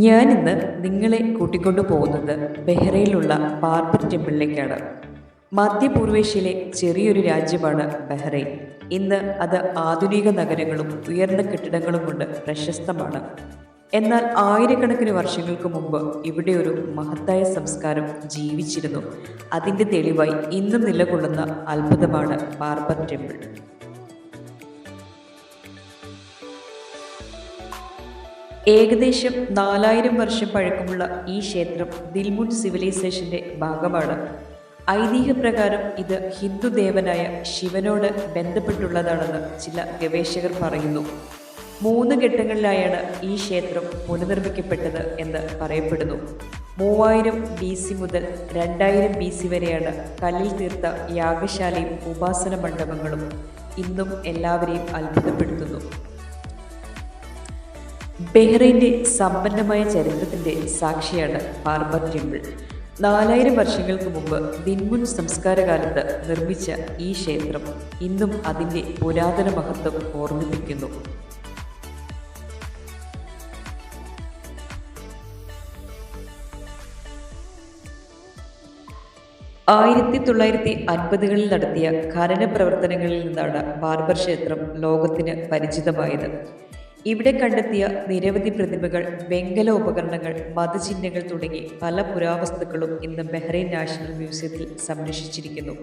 ഞാനിന്ന് നിങ്ങളെ കൂട്ടിക്കൊണ്ടു പോകുന്നത് ബെഹ്റയിലുള്ള ബാർബർ ടെമ്പിളിലേക്കാണ്. മധ്യപൂർവേഷ്യയിലെ ചെറിയൊരു രാജ്യമാണ് ബഹ്റൈൻ. ഇന്ന് അത് ആധുനിക നഗരങ്ങളും ഉയർന്ന കെട്ടിടങ്ങളും കൊണ്ട് പ്രശസ്തമാണ്. എന്നാൽ ആയിരക്കണക്കിന് വർഷങ്ങൾക്ക് മുമ്പ് ഇവിടെ ഒരു മഹത്തായ സംസ്കാരം ജീവിച്ചിരുന്നു. അതിൻ്റെ തെളിവായി ഇന്നും നിലകൊള്ളുന്ന അത്ഭുതമാണ് ബാർബർ ടെമ്പിൾ. ഏകദേശം 4000 വർഷം പഴക്കമുള്ള ഈ ക്ഷേത്രം ദിൽമുൻ സിവിലൈസേഷന്റെ ഭാഗമാണ്. ഐതിഹ്യപ്രകാരം ഇത് ഹിന്ദു ദേവനായ ശിവനോട് ബന്ധപ്പെട്ടുള്ളതാണെന്ന് ചില ഗവേഷകർ പറയുന്നു. 3 ഘട്ടങ്ങളിലായാണ് ഈ ക്ഷേത്രം പുനർനിർമ്മിക്കപ്പെട്ടത് എന്ന് പറയപ്പെടുന്നു. 3000 BC മുതൽ 2000 BC വരെയാണ് കല്ലിൽ തീർത്ത യാഗശാലയും ഉപാസന മണ്ഡപങ്ങളും. ഇന്നും എല്ലാവരെയും അത്ഭുതപ്പെടുത്തുന്നു. ബെഹ്റൈൻ്റെ സമ്പന്നമായ ചരിത്രത്തിൻ്റെ സാക്ഷിയാണ് ബാർബർ ടെമ്പിൾ. 4000 വർഷങ്ങൾക്ക് മുമ്പ് ദിൻമുൻ സംസ്കാരകാലത്ത് നിർമ്മിച്ച ഈ ക്ഷേത്രം ഇന്നും അതിൻ്റെ പുരാതന മഹത്വം ഓർമ്മിപ്പിക്കുന്നു. ആയിരത്തി 1950-കളിൽ നടത്തിയ ഖനന പ്രവർത്തനങ്ങളിൽ നിന്നാണ് ബാർബർ ക്ഷേത്രം ലോകത്തിന് പരിചിതമായത്. ഇവിടെ കണ്ടെത്തിയ നിരവധി പ്രതിമകൾ, വെങ്കല ഉപകരണങ്ങൾ, മതചിഹ്നങ്ങൾ തുടങ്ങി പല പുരാവസ്തുക്കളും ഇന്ന് ബഹ്റൈൻ നാഷണൽ മ്യൂസിയത്തിൽ സംരക്ഷിച്ചിരിക്കുന്നു.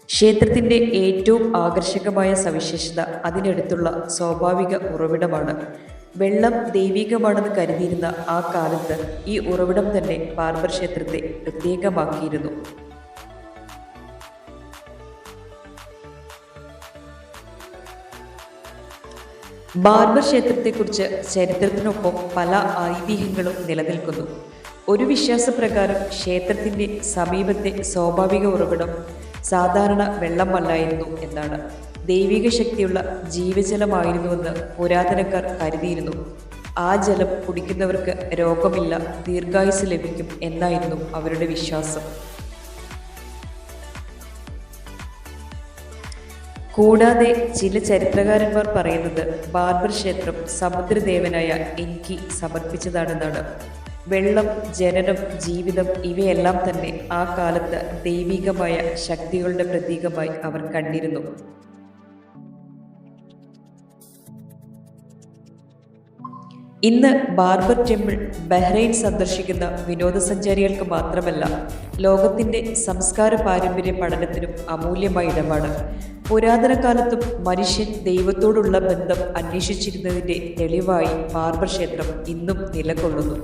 ക്ഷേത്രത്തിൻ്റെ ഏറ്റവും ആകർഷകമായ സവിശേഷത അതിനടുത്തുള്ള സ്വാഭാവിക ഉറവിടമാണ്. വെള്ളം ദൈവികമാണെന്ന് കരുതിയിരുന്ന ആ കാലത്ത് ഈ ഉറവിടം തന്നെ ബാർബർ ക്ഷേത്രത്തെ പ്രത്യേകമാക്കിയിരുന്നു. ബാർബർ ക്ഷേത്രത്തെക്കുറിച്ച് ചരിത്രത്തിനൊപ്പം പല ഐതിഹ്യങ്ങളും നിലനിൽക്കുന്നു. ഒരു വിശ്വാസപ്രകാരം ക്ഷേത്രത്തിൻ്റെ സമീപത്തെ സ്വാഭാവിക ഉറവിടം സാധാരണ വെള്ളമല്ലായിരുന്നു എന്നാണ്. ദൈവിക ശക്തിയുള്ള ജീവജലമായിരുന്നുവെന്ന് പുരാതനക്കാർ കരുതിയിരുന്നു. ആ ജലം കുടിക്കുന്നവർക്ക് രോഗമില്ല, ദീർഘായുസ് ലഭിക്കും എന്നായിരുന്നു അവരുടെ വിശ്വാസം. കൂടാതെ ചില ചരിത്രകാരന്മാർ പറയുന്നത് ബാർബർ ക്ഷേത്രം സമുദ്രദേവനായ എൻകി സമർപ്പിച്ചതാണെന്നാണ്. വെള്ളം, ജനനം, ജീവിതം ഇവയെല്ലാം തന്നെ ആ കാലത്ത് ദൈവികമായ ശക്തികളുടെ പ്രതീകമായി അവർ കണ്ടിരുന്നു. ഇന്ന് ബാർബർ ടെമ്പിൾ ബഹ്റൈൻ സന്ദർശിക്കുന്ന വിനോദസഞ്ചാരികൾക്ക് മാത്രമല്ല, ലോകത്തിൻ്റെ സംസ്കാര പാരമ്പര്യ പഠനത്തിനും അമൂല്യമായ ഇടമാണ്. പുരാതന കാലത്തും മനുഷ്യൻ ദൈവത്തോടുള്ള ബന്ധം അന്വേഷിച്ചിരുന്നതിൻ്റെ തെളിവായി ബാർബർ ക്ഷേത്രം ഇന്നും നിലകൊള്ളുന്നു.